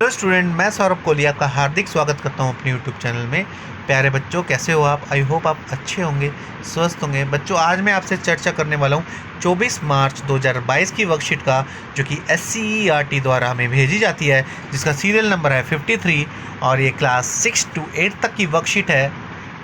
Hello student, मैं सौरभ कोलिया का हार्दिक स्वागत करता हूं अपने यूट्यूब चैनल में। प्यारे बच्चों, कैसे हो आप? आई होप आप अच्छे होंगे, स्वस्थ होंगे। बच्चों, आज मैं आपसे चर्चा करने वाला हूं 24 मार्च 2022 की वर्कशीट का, जो कि SCERT द्वारा हमें भेजी जाती है, जिसका सीरियल नंबर है 53 और ये क्लास 6 to 8 तक की वर्कशीट है,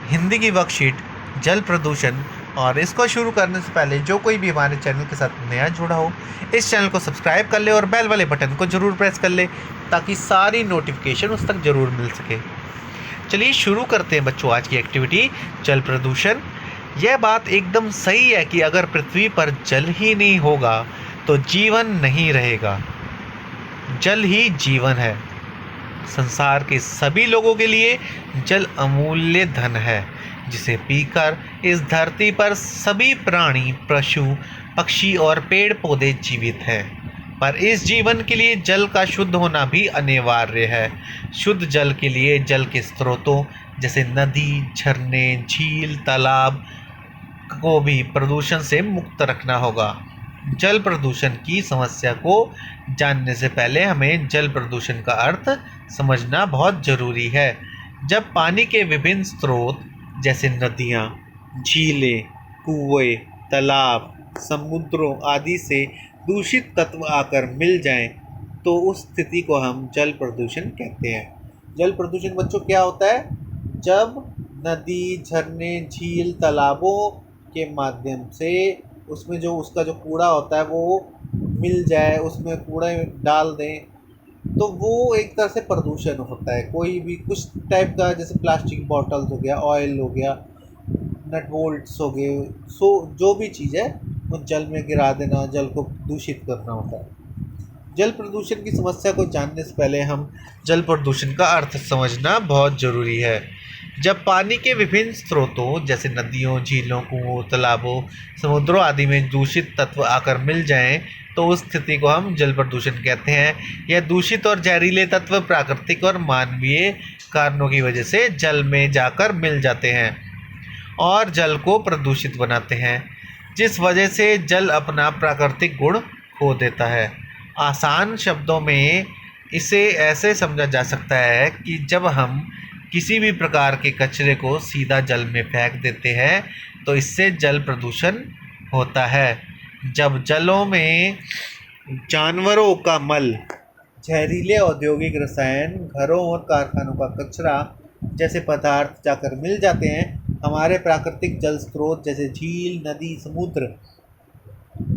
हिंदी की वर्कशीट, जल प्रदूषण। और इसको शुरू करने से पहले जो कोई भी हमारे चैनल के साथ नया जुड़ा हो, इस चैनल को सब्सक्राइब कर ले और बेल वाले बटन को ज़रूर प्रेस कर ले, ताकि सारी नोटिफिकेशन उस तक ज़रूर मिल सके। चलिए शुरू करते हैं बच्चों आज की एक्टिविटी, जल प्रदूषण। यह बात एकदम सही है कि अगर पृथ्वी पर जल ही नहीं होगा तो जीवन नहीं रहेगा। जल ही जीवन है। संसार के सभी लोगों के लिए जल अमूल्य धन है, जिसे पीकर इस धरती पर सभी प्राणी, पशु, पक्षी और पेड़ पौधे जीवित हैं। पर इस जीवन के लिए जल का शुद्ध होना भी अनिवार्य है। शुद्ध जल के लिए जल के स्रोतों जैसे नदी, झरने, झील, तालाब को भी प्रदूषण से मुक्त रखना होगा। जल प्रदूषण की समस्या को जानने से पहले हमें जल प्रदूषण का अर्थ समझना बहुत ज़रूरी है। जब पानी के विभिन्न स्रोत जैसे नदियाँ, झीलें, कुएं, तालाब, समुद्रों आदि से दूषित तत्व आकर मिल जाएं, तो उस स्थिति को हम जल प्रदूषण कहते हैं। जल प्रदूषण बच्चों क्या होता है? जब नदी, झरने, झील, तालाबों के माध्यम से उसमें जो उसका जो कूड़ा होता है वो मिल जाए, उसमें कूड़ा डाल दें, तो वो एक तरह से प्रदूषण होता है। कोई भी कुछ टाइप का, जैसे प्लास्टिक बॉटल्स हो गया, ऑयल हो गया, नट बोल्ट्स हो गए, जो भी चीज़ है वो जल में गिरा देना, जल को दूषित करना होता है। जल प्रदूषण की समस्या को जानने से पहले हम जल प्रदूषण का अर्थ समझना बहुत ज़रूरी है। जब पानी के विभिन्न स्रोतों जैसे नदियों, झीलों, कुओं, तालाबों, समुद्रों आदि में दूषित तत्व आकर मिल जाएं, तो उस स्थिति को हम जल प्रदूषण कहते हैं। यह दूषित और जहरीले तत्व प्राकृतिक और मानवीय कारणों की वजह से जल में जाकर मिल जाते हैं और जल को प्रदूषित बनाते हैं, जिस वजह से जल अपना प्राकृतिक गुण खो देता है। आसान शब्दों में इसे ऐसे समझा जा सकता है कि जब हम किसी भी प्रकार के कचरे को सीधा जल में फेंक देते हैं, तो इससे जल प्रदूषण होता है। जब जलों में जानवरों का मल, जहरीले औद्योगिक रसायन, घरों और कारखानों का कचरा जैसे पदार्थ जाकर मिल जाते हैं, हमारे प्राकृतिक जल स्रोत जैसे झील, नदी, समुद्र,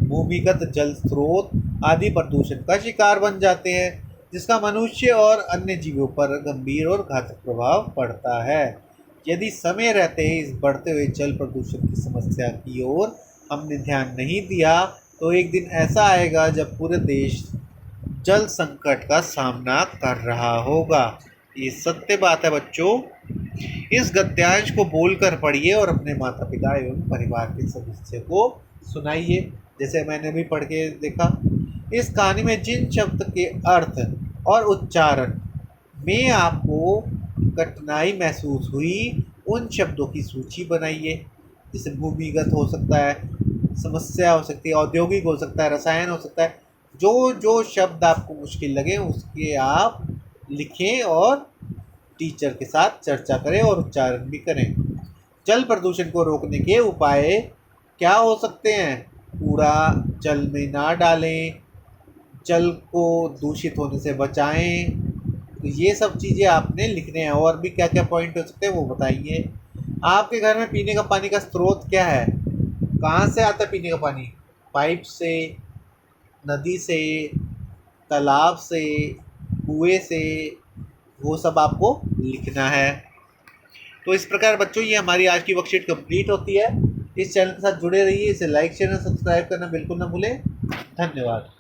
भूमिगत जल स्रोत आदि प्रदूषण का शिकार बन जाते हैं, जिसका मनुष्य और अन्य जीवों पर गंभीर और घातक प्रभाव पड़ता है। यदि समय रहते ही इस बढ़ते हुए जल प्रदूषण की समस्या की ओर हमने ध्यान नहीं दिया, तो एक दिन ऐसा आएगा जब पूरे देश जल संकट का सामना कर रहा होगा। ये सत्य बात है बच्चों। इस गद्यांश को बोलकर पढ़िए और अपने माता पिता एवं परिवार के सदस्य को सुनाइए, जैसे मैंने भी पढ़ के देखा। इस कहानी में जिन शब्द के अर्थ और उच्चारण में आपको कठिनाई महसूस हुई, उन शब्दों की सूची बनाइए। जैसे भूमिगत हो सकता है, समस्या हो सकती है, औद्योगिक हो सकता है, रसायन हो सकता है। जो जो शब्द आपको मुश्किल लगे उसके आप लिखें और टीचर के साथ चर्चा करें और उच्चारण भी करें। जल प्रदूषण को रोकने के उपाय क्या हो सकते हैं? कूड़ा जल में ना डालें, जल को दूषित होने से बचाएं। तो ये सब चीज़ें आपने लिखने हैं। और भी क्या क्या पॉइंट हो सकते हैं वो बताइए। आपके घर में पीने का पानी का स्रोत क्या है? कहाँ से आता है पीने का पानी? पाइप से, नदी से, तालाब से, कुएं से, वो सब आपको लिखना है। तो इस प्रकार बच्चों ये हमारी आज की वर्कशीट कंप्लीट होती है। इस चैनल के साथ जुड़े रहिए, इसे लाइक, शेयर और सब्सक्राइब करना बिल्कुल ना भूलें। धन्यवाद।